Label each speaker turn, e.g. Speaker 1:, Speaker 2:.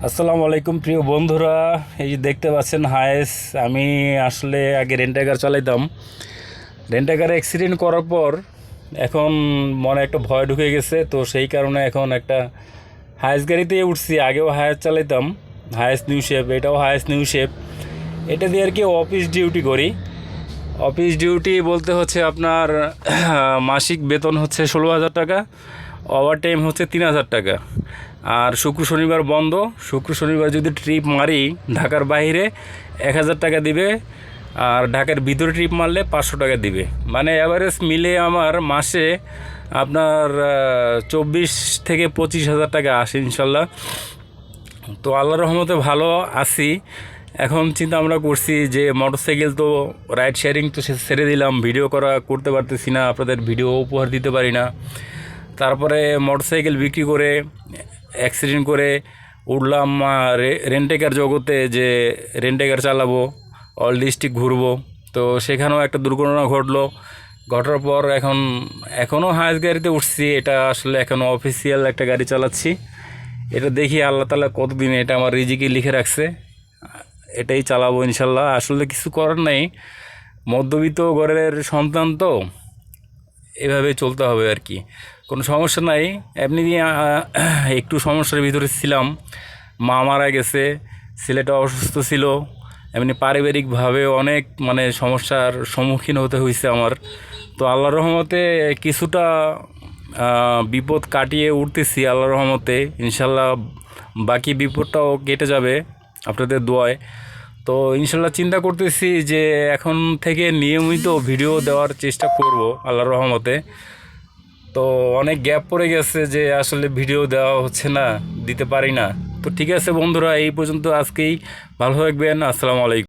Speaker 1: আসসালামু আলাইকুম প্রিয় বন্ধুরা। এই যে দেখতে পাচ্ছেন হায়েস, আমি আসলে আগে রেন্টাকার চালাইতাম। রেন্টাকারে অ্যাক্সিডেন্ট করার পর এখন মনে একটা ভয় ঢুকে গেছে, তো সেই কারণে এখন একটা হায়েস গাড়িতেই উঠছি। আগেও হায়েস চালাইতাম, হায়েস নিউ শেপ, এটাও হায়েস নিউ শেপ। এটা দিয়ে আর কি অফিস ডিউটি করি। অফিস ডিউটি বলতে হচ্ছে আপনার মাসিক বেতন হচ্ছে 16,000 টাকা, ওভার টাইম হচ্ছে 3,000 টাকা। আর শুক্র শনিবার বন্ধ। শুক্র শনিবার যদি ট্রিপ মারি ঢাকার বাইরে 1,000 টাকা দিবে, আর ঢাকার ভিতরে ট্রিপ মারলে 500 টাকা দিবে। মানে অ্যাভারেজ মিলে আমার মাসে আপনার 24,000 থেকে 25,000 টাকা আসে ইনশাল্লাহ। তো আল্লাহর রহমতে ভালো আছি। এখন চিন্তা আমরা করছি যে মোটরসাইকেল তো রাইড শেয়ারিং তো ছেড়ে দিলাম, ভিডিও করতে পারতেছি না, আপনাদের ভিডিও উপহার দিতে পারি না। তারপরে মোটরসাইকেল বিক্রি করে অ্যাক্সিডেন্ট করে উঠলাম রেন্টেকার জগতে, যে রেন্টেকার চালাবো, অল ডিস্ট্রিক্ট ঘুরবো। তো সেখানেও একটা দুর্ঘটনা ঘটলো। ঘটার পর এখনও হায়েস গাড়িতে উঠছি। এটা আসলে এখনও অফিসিয়াল একটা গাড়ি চালাচ্ছি। এটা দেখি আল্লাহ তালা কতদিন এটা আমার রিজিকে লিখে রাখছে, এটাই চালাবো ইনশাল্লাহ। আসলে কিছু করার নেই, মধ্যবিত্ত ঘরের সন্তান তো, এভাবে চলতে হবে আর কি। কোনো সমস্যা নাই। এমনি একটু সমস্যার ভিতরে ছিলাম, মা মারা গেছে, ছেলেটা অসুস্থ ছিল, এমনি পারিবারিকভাবে অনেক সমস্যার সম্মুখীন হতে হয়েছে আমার। তো আল্লাহর রহমতে কিছুটা বিপদ কাটিয়ে উঠতেছি আল্লাহর রহমতে ইনশাল্লাহ। বাকি বিপদটাও কেটে যাবে আপনাদের দোয়ায়। তো ইনশাল্লাহ চিন্তা করতেছি যে এখন থেকে নিয়মিত ভিডিও দেওয়ার চেষ্টা করব আল্লাহর রহমতে। তো অনেক গ্যাপ পড়ে গেছে যে আসলে ভিডিও দেওয়া হচ্ছে না, দিতে পারি না। তো ঠিক আছে বন্ধুরা, এই পর্যন্ত আজকেই। ভালো থাকবেন। আসসালামু আলাইকুম।